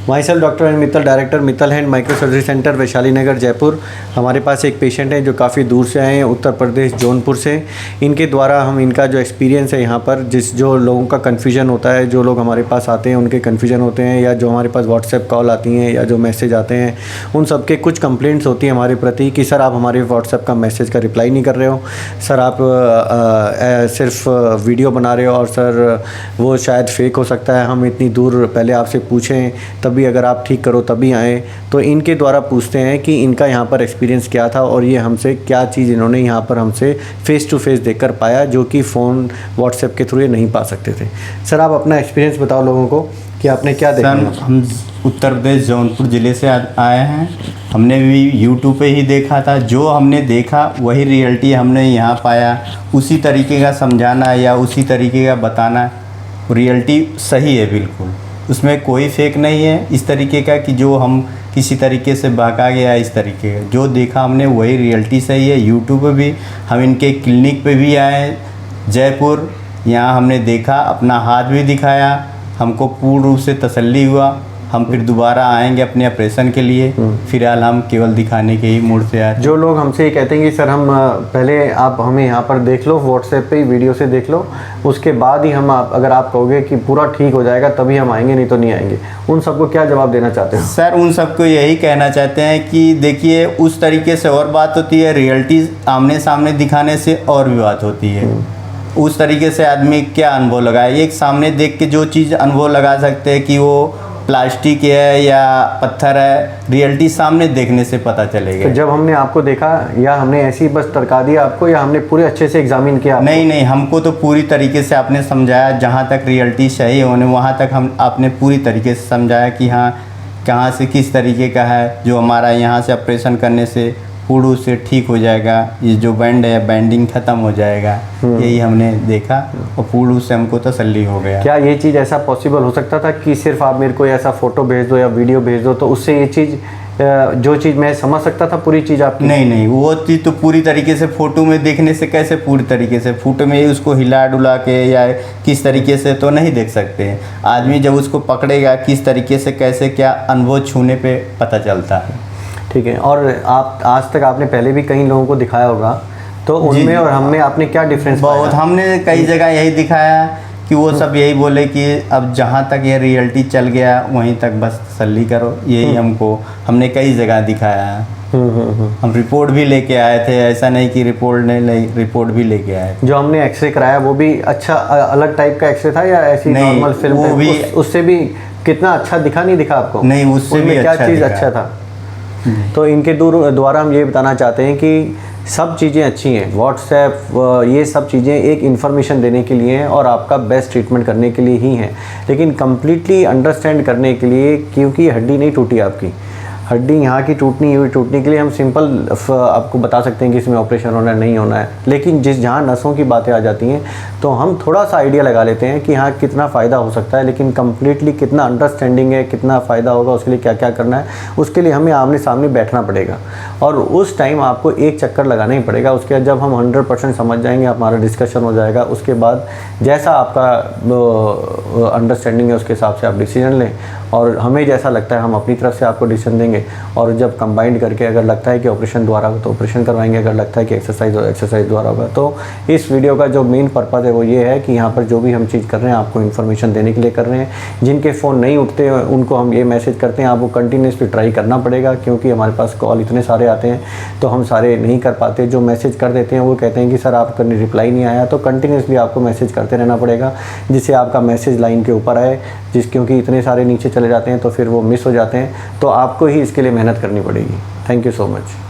My self doctor N Mittal, director Mittal hand micro surgery centre, Vaishali Nagar, Jaipur. हमारे पास एक पेशेंट है जो काफ़ी दूर से आए हैं, उत्तर प्रदेश जौनपुर से। इनके द्वारा हम इनका जो एक्सपीरियंस है यहाँ पर, जो लोगों का कन्फ्यूजन होता है, जो लोग हमारे पास आते हैं उनके कन्फ्यूजन होते हैं, या जो हमारे पास व्हाट्सएप कॉल आती हैं या जो मैसेज आते हैं, उन सब के कुछ कंप्लेंट्स होती हैं हमारे प्रति कि सर आप हमारे व्हाट्सएप का मैसेज का रिप्लाई नहीं कर रहे हो, सर आप सिर्फ वीडियो बना रहे हो, और सर वो शायद फेक हो सकता है, हम इतनी दूर पहले आपसे पूछें तभी अगर आप ठीक करो तभी आएँ। तो इनके द्वारा पूछते हैं कि इनका यहाँ पर एक्सपीरियंस क्या था और ये हमसे क्या चीज़ इन्होंने यहाँ पर हमसे फ़ेस टू फेस देखकर पाया, जो कि फ़ोन व्हाट्सएप के थ्रू ये नहीं पा सकते थे। सर आप अपना एक्सपीरियंस बताओ लोगों को कि आपने क्या देखा। सर हम उत्तर प्रदेश जौनपुर ज़िले से आए हैं। हमने भी यूट्यूब पे ही देखा था, जो हमने देखा वही रियलिटी हमने यहाँ पाया। उसी तरीके का समझाना या उसी तरीके का बताना, रियलिटी सही है बिल्कुल, उसमें कोई फेक नहीं है इस तरीके का कि जो हम किसी तरीके से बहका गया। इस तरीके का जो देखा हमने वही रियलिटी सही है। यूट्यूब पे भी हम इनके क्लिनिक पे भी आए जयपुर, यहाँ हमने देखा, अपना हाथ भी दिखाया, हमको पूर्ण रूप से तसल्ली हुआ। हम फिर दोबारा आएंगे अपने ऑपरेशन के लिए। फिलहाल हम केवल दिखाने के ही मूड से आए। जो लोग हमसे ये कहते हैं कि सर हम पहले आप हमें यहाँ पर देख लो, व्हाट्सएप पे ही वीडियो से देख लो, उसके बाद ही हम अगर आप कहोगे कि पूरा ठीक हो जाएगा तभी हम आएंगे, नहीं तो नहीं आएंगे, उन सबको क्या जवाब देना चाहते हैं? सर उन सबको यही कहना चाहते हैं कि देखिए उस तरीके से और बात होती है, रियलिटी आमने सामने दिखाने से और भी बात होती है। उस तरीके से आदमी क्या अनुभव लगाए, एक सामने देख के जो चीज़ अनुभव लगा सकते हैं कि वो प्लास्टिक है या पत्थर है, रियलिटी सामने देखने से पता चलेगा। तो जब हमने आपको देखा, या हमने ऐसी बस टरका दिया आपको, या हमने पूरे अच्छे से एग्जामिन किया? नहीं, हमको तो पूरी तरीके से आपने समझाया, जहाँ तक रियलिटी सही होने वहाँ तक हम आपने पूरी तरीके से समझाया कि हाँ कहाँ से किस तरीके का है, जो हमारा यहाँ से ऑपरेशन करने से पूर्ण से ठीक हो जाएगा, ये जो बैंड है बैंडिंग ख़त्म हो जाएगा। यही हमने देखा और पूर्ण से हमको तसल्ली हो गया। क्या ये चीज़ ऐसा पॉसिबल हो सकता था कि सिर्फ आप मेरे को ऐसा फ़ोटो भेज दो या वीडियो भेज दो तो उससे ये चीज़, जो चीज़ मैं समझ सकता था पूरी चीज़ आपकी? नहीं, वो चीज़ तो पूरी तरीके से फ़ोटो में देखने से कैसे पूरी तरीके से, फ़ोटो में उसको हिला डुला के या किस तरीके से तो नहीं देख सकते। आदमी जब उसको पकड़ेगा किस तरीके से कैसे क्या अनुभव छूने पे पता चलता है। ठीक है। और आप आज तक आपने पहले भी कई लोगों को दिखाया होगा, तो उनमें और हमें आपने क्या डिफरेंस? बहुत, हमने कई जगह यही दिखाया कि वो सब यही बोले कि अब जहाँ तक ये रियलिटी चल गया वहीं तक बस तसल्ली करो, यही हमने कई जगह दिखाया है। हम रिपोर्ट भी लेके आए थे, ऐसा नहीं कि रिपोर्ट नहीं, रिपोर्ट भी लेके आए। जो हमने एक्सरे कराया वो भी अच्छा अलग टाइप का एक्सरे था या ऐसी नॉर्मल फिल्म? वो भी उससे भी कितना अच्छा दिखा, नहीं दिखा आपको? नहीं, उससे भी क्या चीज़ अच्छा था? तो इनके द्वारा हम ये बताना चाहते हैं कि सब चीज़ें अच्छी हैं, व्हाट्सएप ये सब चीज़ें एक इन्फॉर्मेशन देने के लिए हैं और आपका बेस्ट ट्रीटमेंट करने के लिए ही हैं, लेकिन कम्प्लीटली अंडरस्टैंड करने के लिए, क्योंकि हड्डी नहीं टूटी आपकी, हड्डी यहाँ की टूटने के लिए हम सिंपल आपको बता सकते हैं कि इसमें ऑपरेशन होना है नहीं होना है, लेकिन जहाँ नसों की बातें आ जाती हैं तो हम थोड़ा सा आइडिया लगा लेते हैं कि हाँ कितना फ़ायदा हो सकता है, लेकिन कम्प्लीटली कितना अंडरस्टैंडिंग है, कितना फ़ायदा होगा, उसके लिए क्या क्या करना है, उसके लिए हमें आमने सामने बैठना पड़ेगा और उस टाइम आपको एक चक्कर लगाना ही पड़ेगा। उसके बाद जब हम 100% समझ जाएंगे, हमारा डिस्कशन हो जाएगा, उसके बाद जैसा आपका अंडरस्टैंडिंग है उसके हिसाब से आप डिसीजन लें, और हमें जैसा लगता है हम अपनी तरफ से आपको डिसीजन देंगे। और जब कंबाइंड करके अगर लगता है कि ऑपरेशन द्वारा होगा तो ऑपरेशन करवाएंगे, अगर लगता है कि एक्सरसाइज द्वारा होगा। तो इस वीडियो का जो मेन पर्पज़ है वो ये है कि यहाँ पर जो भी हम चीज़ कर रहे हैं आपको इन्फॉर्मेशन देने के लिए कर रहे हैं। जिनके फ़ोन नहीं उठते उनको हम ये मैसेज करते हैं, आपको कंटिन्यूसली ट्राई करना पड़ेगा, क्योंकि हमारे पास कॉल इतने सारे आते हैं तो हम सारे नहीं कर पाते। जो मैसेज कर देते हैं वो कहते हैं कि सर आपका रिप्लाई नहीं आया, तो कंटिन्यूसली आपको मैसेज करते रहना पड़ेगा जिससे आपका मैसेज लाइन के ऊपर आए, क्योंकि इतने सारे नीचे चले जाते हैं तो फिर वो मिस हो जाते हैं। तो आपको ही इसके लिए मेहनत करनी पड़ेगी। Thank you so much.